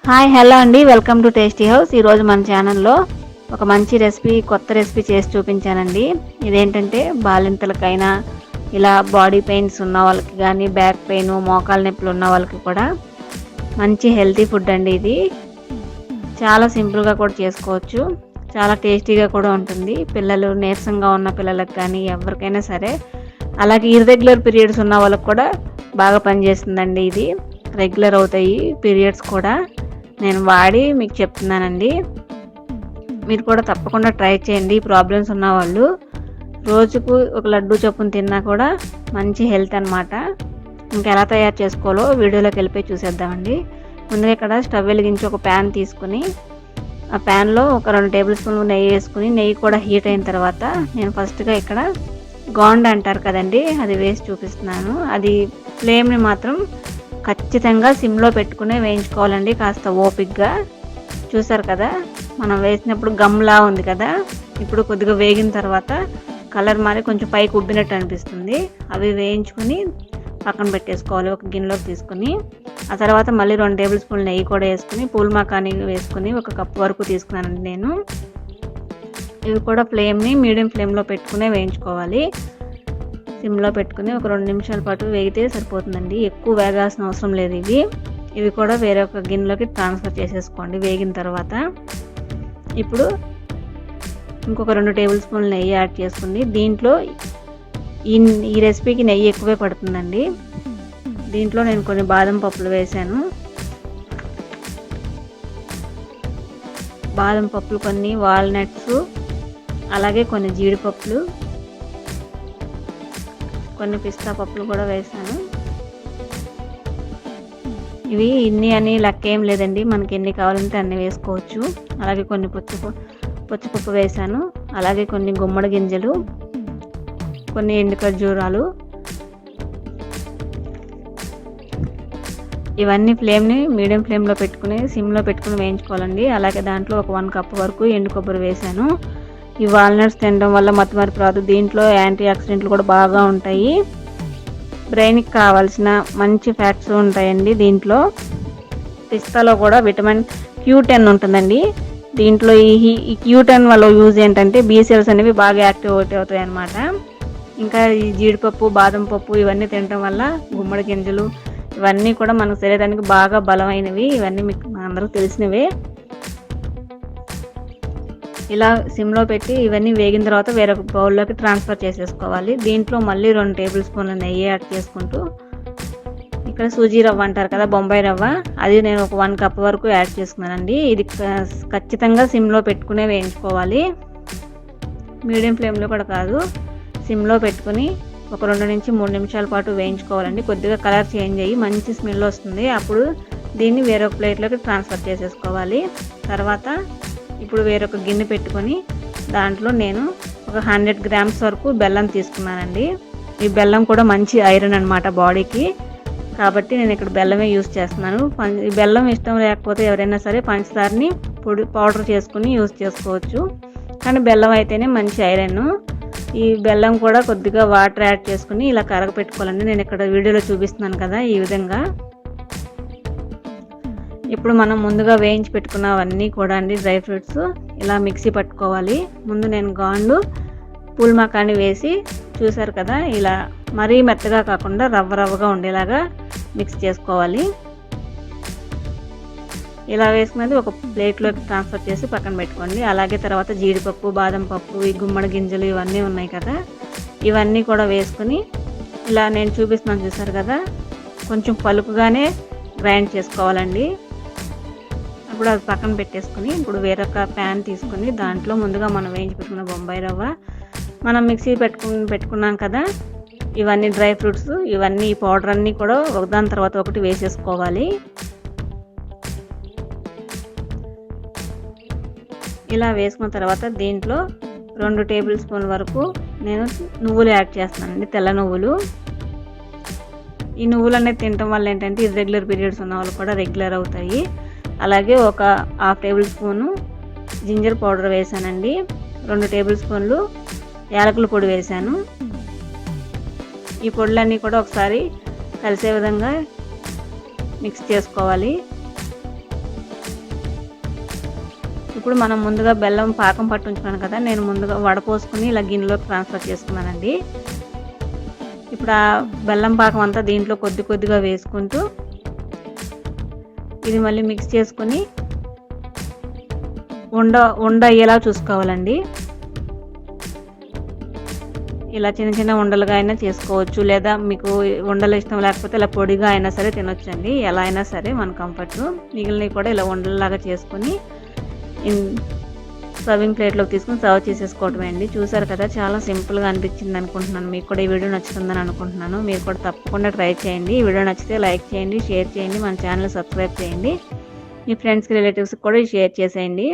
Hi hello అండి, welcome to tasty house. ఈరోజు మన ఛానల్లో ఒక మంచి రెసిపీ, కొత్త రెసిపీ చేసి చూపించానండి. ఇదేంటంటే బాలింతలకైనా, ఇలా బాడీ పెయిన్స్ ఉన్న వాళ్ళకి కానీ, బ్యాక్ పెయిన్, మోకాలు నొప్పులు ఉన్న వాళ్ళకి కూడా మంచి హెల్తీ ఫుడ్ అండి. ఇది చాలా సింపుల్గా కూడా చేసుకోవచ్చు, చాలా టేస్టీగా కూడా ఉంటుంది. పిల్లలు నీరసంగా ఉన్న పిల్లలకు కానీ ఎవరికైనా సరే, అలాగే ఇర్రెగ్యులర్ పీరియడ్స్ ఉన్న వాళ్ళకి కూడా బాగా పనిచేస్తుందండి. ఇది రెగ్యులర్ అవుతాయి పీరియడ్స్ కూడా. నేను వాడి మీకు చెప్తున్నానండి. మీరు కూడా తప్పకుండా ట్రై చేయండి. ప్రాబ్లమ్స్ ఉన్నవాళ్ళు రోజుకు ఒక లడ్డు చొప్పున తిన్నా కూడా మంచి హెల్త్ అనమాట. ఇంకెలా తయారు చేసుకోవాలో వీడియోలోకి వెళ్ళిపోయి చూసేద్దామండి. ముందుగా ఇక్కడ స్టవ్ వెలిగించి ఒక ప్యాన్ తీసుకుని, ఆ ప్యాన్లో ఒక 2 టేబుల్ స్పూన్లు నెయ్యి వేసుకుని, నెయ్యి కూడా హీట్ అయిన తర్వాత నేను ఫస్ట్గా ఇక్కడ గాండ్ అంటారు కదండి, అది వేసి చూపిస్తున్నాను. అది ఫ్లేమ్ని మాత్రం ఖచ్చితంగా సిమ్లో పెట్టుకునే వేయించుకోవాలండి, కాస్త ఓపిక్గా. చూసారు కదా, మనం వేసినప్పుడు గమ్లా ఉంది కదా, ఇప్పుడు కొద్దిగా వేగిన తర్వాత కలర్ మారి కొంచెం పైకి ఉబ్బినట్టు అనిపిస్తుంది. అవి వేయించుకుని పక్కన పెట్టేసుకోవాలి ఒక గిన్నెలోకి తీసుకుని. ఆ తర్వాత మళ్ళీ 2 టేబుల్ స్పూన్లు నెయ్యి కూడా వేసుకుని, పూల్మాకాని వేసుకుని 1 కప్పు వరకు తీసుకున్నానండి నేను. ఇవి కూడా ఫ్లేమ్ని మీడియం ఫ్లేమ్లో పెట్టుకునే వేయించుకోవాలి. సిమ్లో పెట్టుకుని ఒక 2 నిమిషాల పాటు వేగితే సరిపోతుందండి, ఎక్కువ వేగాల్సిన అవసరం లేదు. ఇవి కూడా వేరే ఒక గిన్నెలోకి ట్రాన్స్ఫర్ చేసేసుకోండి వేగిన తర్వాత. ఇప్పుడు ఇంకొక 2 టేబుల్ స్పూన్లు నెయ్యి యాడ్ చేసుకుని, దీంట్లో ఈ రెసిపీకి నెయ్యి ఎక్కువే పడుతుందండి. దీంట్లో నేను కొన్ని బాదం పప్పులు వేసాను. బాదం పప్పులు కొన్ని, వాల్నట్స్, అలాగే కొన్ని జీడిపప్పులు, కొన్ని పిస్తా పప్పులు కూడా వేసాను. ఇవి ఇన్ని అని లెక్క ఏం లేదండి, మనకి ఎన్ని కావాలంటే అన్ని వేసుకోవచ్చు. అలాగే కొన్ని పచ్చిపప్పు వేసాను, అలాగే కొన్ని గుమ్మడి గింజలు, కొన్ని ఎండు ఖర్జూరాలు. ఇవన్నీ ఫ్లేమ్ని మీడియం ఫ్లేమ్లో పెట్టుకుని సిమ్లో పెట్టుకుని వేయించుకోవాలండి. అలాగే దాంట్లో ఒక 1 కప్ వరకు ఎండు కొబ్బరి వేసాను. ఈ వాల్నట్స్ తినడం వల్ల మతిమరుపు రాదు. దీంట్లో యాంటీ ఆక్సిడెంట్లు కూడా బాగా ఉంటాయి. బ్రెయిన్కి కావాల్సిన మంచి ఫ్యాట్స్ ఉంటాయండి దీంట్లో. పిస్తాలో కూడా విటమిన్ Q10 ఉంటుందండి. దీంట్లో ఈ Q10 వల్ల యూజ్ ఏంటంటే బీ సెల్స్ అనేవి బాగా యాక్టివ్ అవుతాయి అన్నమాట. ఇంకా ఈ జీడిపప్పు, బాదం పప్పు ఇవన్నీ తినడం వల్ల, గుమ్మడి గింజలు ఇవన్నీ కూడా మన శరీరానికి బాగా బలమైనవి. ఇవన్నీ మీకు అందరికీ తెలిసినవే. ఇలా సిమ్లో పెట్టి ఇవన్నీ వేగిన తర్వాత వేరొక బౌల్లోకి ట్రాన్స్ఫర్ చేసేసుకోవాలి. దీంట్లో మళ్ళీ 2 టేబుల్ స్పూన్ల నెయ్యి యాడ్ చేసుకుంటూ, ఇక్కడ సూజీ రవ్వ అంటారు కదా, బొంబాయి రవ్వ, అది నేను ఒక 1 కప్ వరకు యాడ్ చేసుకున్నానండి. ఇది ఖచ్చితంగా సిమ్లో పెట్టుకునే వేయించుకోవాలి, మీడియం ఫ్లేమ్లో కూడా కాదు. సిమ్లో పెట్టుకుని ఒక 2 నుంచి 3 నిమిషాల పాటు వేయించుకోవాలండి. కొద్దిగా కలర్ చేంజ్ అయ్యి మంచి స్మెల్ వస్తుంది. అప్పుడు దీన్ని వేరొక ప్లేట్లోకి ట్రాన్స్ఫర్ చేసేసుకోవాలి. తర్వాత ఇప్పుడు వేరొక గిన్నె పెట్టుకొని దాంట్లో నేను ఒక 100 గ్రామ్స్ వరకు బెల్లం తీసుకున్నానండి. ఈ బెల్లం కూడా మంచి ఐరన్ అనమాట బాడీకి, కాబట్టి నేను ఇక్కడ బెల్లమే యూజ్ చేస్తున్నాను. ఈ బెల్లం ఇష్టం లేకపోతే ఎవరైనా సరే పంచదారని పౌడర్ చేసుకుని యూజ్ చేసుకోవచ్చు, కానీ బెల్లం అయితేనే మంచి ఐరన్. ఈ బెల్లం కూడా కొద్దిగా వాటర్ యాడ్ చేసుకుని ఇలా కరగపెట్టుకోవాలండి. నేను ఇక్కడ వీడియోలో చూపిస్తున్నాను కదా, ఈ విధంగా. ఇప్పుడు మనం ముందుగా వేయించి పెట్టుకున్నవన్నీ కూడా అండి, డ్రై ఫ్రూట్స్ ఇలా మిక్సీ పట్టుకోవాలి. ముందు నేను గాండు, పూల్మాకాని వేసి, చూసారు కదా, ఇలా మరీ మెత్తగా కాకుండా రవ్వగా ఉండేలాగా మిక్స్ చేసుకోవాలి. ఇలా వేసుకున్నది ఒక ప్లేట్లోకి ట్రాన్స్ఫర్ చేసి పక్కన పెట్టుకోండి. అలాగే తర్వాత జీడిపప్పు, బాదం పప్పు, ఈ గుమ్మడి గింజలు ఇవన్నీ ఉన్నాయి కదా, ఇవన్నీ కూడా వేసుకుని ఇలా నేను చూపిస్తున్నాను చూసారు కదా, కొంచెం పలుకుగానే గ్రైండ్ చేసుకోవాలండి. అప్పుడు అది పక్కన పెట్టేసుకుని, ఇప్పుడు వేరొక ప్యాన్ తీసుకుని దాంట్లో ముందుగా మనం వేయించి పెట్టుకున్న బొంబాయి రవ్వ, మనం మిక్సీ పెట్టుకున్నాం కదా, ఇవన్నీ డ్రై ఫ్రూట్స్, ఇవన్నీ ఈ పౌడర్ అన్నీ కూడా ఒకదాని తర్వాత ఒకటి వేసేసుకోవాలి. ఇలా వేసుకున్న తర్వాత దీంట్లో 2 టేబుల్ స్పూన్ల వరకు నేను నువ్వులు యాడ్ చేస్తున్నానండి, తెల్ల నువ్వులు. ఈ నువ్వులు అనేది తినడం వల్ల ఏంటంటే ఇర్రెగ్యులర్ పీరియడ్స్ ఉన్న వాళ్ళు కూడా రెగ్యులర్ అవుతాయి. అలాగే ఒక 1/2 టేబుల్ స్పూను జింజర్ పౌడర్ వేసానండి. 2 టేబుల్ స్పూన్లు యాలకుల పొడి వేసాను. ఈ పొడులన్నీ కూడా ఒకసారి కలిసే విధంగా మిక్స్ చేసుకోవాలి. ఇప్పుడు మనం ముందుగా బెల్లం పాకం పట్టి ఉంచుకున్నాను కదా, నేను ముందుగా వడపోసుకుని ఇలా గిన్నెలోకి ట్రాన్స్ఫర్ చేసుకున్నానండి. ఇప్పుడు ఆ బెల్లం పాకం అంతా దీంట్లో కొద్ది కొద్దిగా వేసుకుంటూ ఇది మళ్ళీ మిక్స్ చేసుకుని ఉండ అయ్యేలా చూసుకోవాలండి. ఇలా చిన్న చిన్న ఉండలుగా అయినా చేసుకోవచ్చు, లేదా మీకు ఉండలు ఇష్టం లేకపోతే ఇలా పొడిగా అయినా సరే తినొచ్చండి. ఎలా అయినా సరే మన కంఫర్ట్. మిగిలినవి కూడా ఇలా ఉండలలాగా చేసుకొని సర్వింగ్ ప్లేట్లోకి తీసుకుని సర్వ్ చేసేసుకోవటమే అండి. చూసారు కదా, చాలా సింపుల్గా అనిపించింది అనుకుంటున్నాను. మీకు కూడా ఈ వీడియో నచ్చుతుందని అనుకుంటున్నాను. మీరు కూడా తప్పకుండా ట్రై చేయండి. ఈ వీడియో నచ్చితే లైక్ చేయండి, షేర్ చేయండి, మన ఛానల్ సబ్స్క్రైబ్ చేయండి. మీ ఫ్రెండ్స్కి రిలేటివ్స్కి కూడా షేర్ చేసేయండి.